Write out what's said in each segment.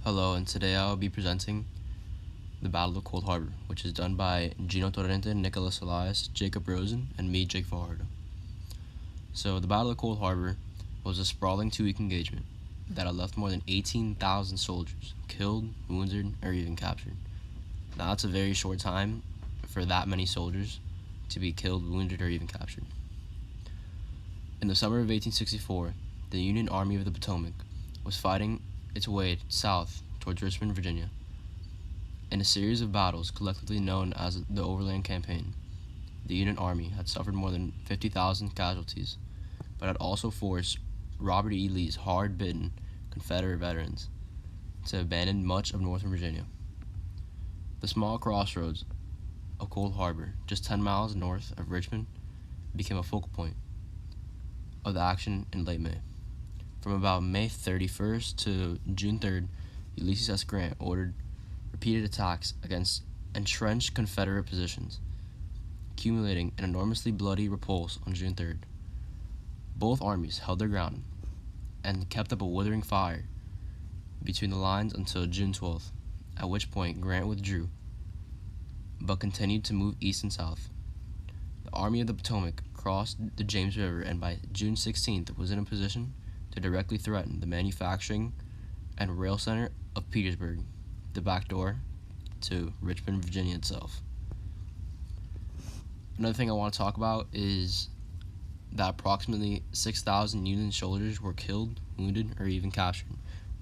Hello, and today I will be presenting the Battle of Cold Harbor, which is done by Gino Torrente, Nicholas Elias, Jacob Rosen, and me, Jake Fajardo. So, the Battle of Cold Harbor was a sprawling 2-week engagement that had left more than 18,000 soldiers killed, wounded, or even captured. Now, that's a very short time for that many soldiers to be killed, wounded, or even captured. In the summer of 1864, the Union Army of the Potomac was fighting its way south towards Richmond, Virginia. In a series of battles collectively known as the Overland Campaign, the Union Army had suffered more than 50,000 casualties, but had also forced Robert E. Lee's hard-bitten Confederate veterans to abandon much of northern Virginia. The small crossroads of Cold Harbor, just 10 miles north of Richmond, became a focal point of the action in late May. From about May 31st to June 3rd, Ulysses S. Grant ordered repeated attacks against entrenched Confederate positions, accumulating an enormously bloody repulse on June 3rd. Both armies held their ground and kept up a withering fire between the lines until June 12th, at which point Grant withdrew, but continued to move east and south. The Army of the Potomac crossed the James River and by June 16th was in a position to directly threaten the manufacturing and rail center of Petersburg, the back door to Richmond, Virginia itself. Another thing I want to talk about is that approximately 6,000 Union soldiers were killed, wounded, or even captured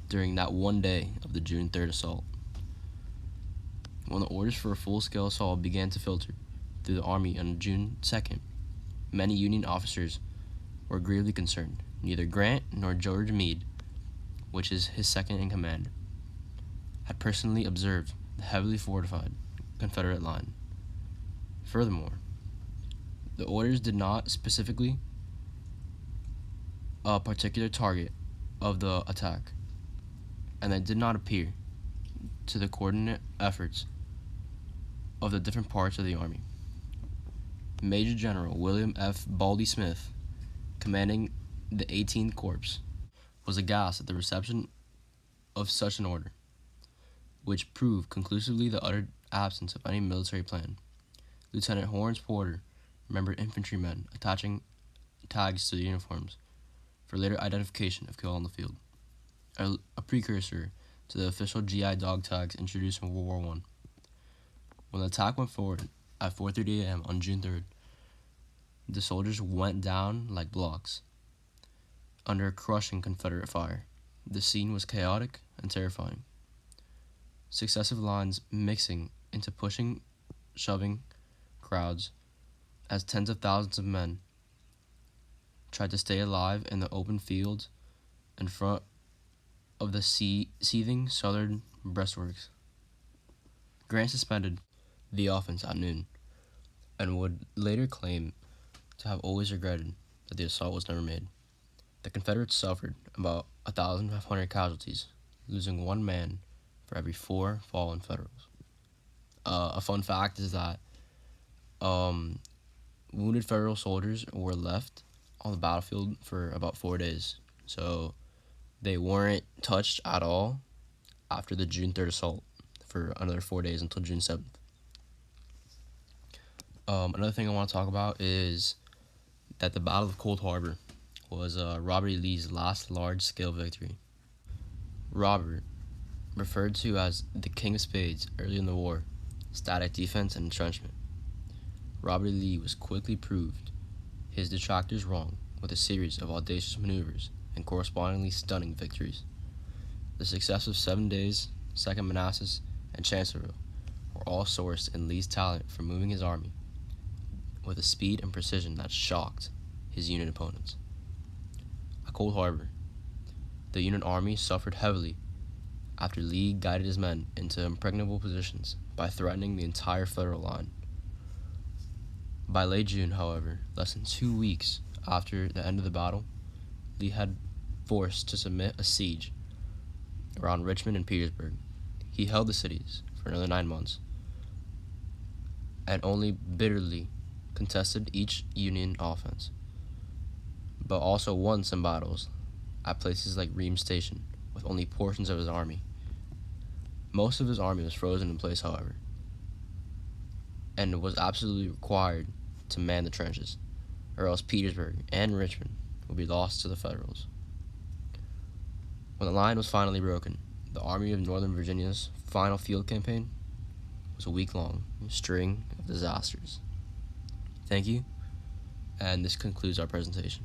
during that one day of the June 3rd assault. When the orders for a full-scale assault began to filter through the Army on June 2nd, many Union officers were gravely concerned. Neither Grant nor George Meade, which is his second in command, had personally observed the heavily fortified Confederate line. Furthermore, the orders did not specifically a particular target of the attack, and they did not appear to the coordinate efforts of the different parts of the Army. Major General William F. Baldy Smith, commanding the 18th Corps, was aghast at the reception of such an order, which proved conclusively the utter absence of any military plan. Lieutenant Horace Porter remembered infantrymen attaching tags to their uniforms for later identification if killed on the field, a precursor to the official GI dog tags introduced in World War I. When the attack went forward at 4:30 a.m. on June 3rd, the soldiers went down like blocks under a crushing Confederate fire. The scene was chaotic and terrifying. Successive lines mixing into pushing, shoving crowds as tens of thousands of men tried to stay alive in the open fields in front of the seething southern breastworks. Grant suspended the offense at noon and would later claim to have always regretted that the assault was never made. The Confederates suffered about 1,500 casualties, losing one man for every 4 fallen Federals. A fun fact is that wounded Federal soldiers were left on the battlefield for about 4 days, so they weren't touched at all after the June 3rd assault for another 4 days until June 7th. Another thing I want to talk about is that the Battle of Cold Harbor was Robert E. Lee's last large-scale victory. Robert, referred to as the King of Spades early in the war, static defense and entrenchment. Robert E. Lee was quickly proved his detractors wrong with a series of audacious maneuvers and correspondingly stunning victories. The success of 7 days, 2nd Manassas, and Chancellorsville were all sourced in Lee's talent for moving his army with a speed and precision that shocked his Union opponents. At Cold Harbor, the Union Army suffered heavily after Lee guided his men into impregnable positions by threatening the entire Federal line. By late June, however, less than 2 weeks after the end of the battle, Lee had forced to submit a siege around Richmond and Petersburg. He held the cities for another 9 months and only bitterly contested each Union offense, but also won some battles at places like Reams Station with only portions of his army Most of his army was frozen in place, however, and was absolutely required to man the trenches, or else Petersburg and Richmond would be lost to the Federals. When the line was finally broken, the Army of Northern Virginia's final field campaign was a week-long string of disasters. Thank you, and this concludes our presentation.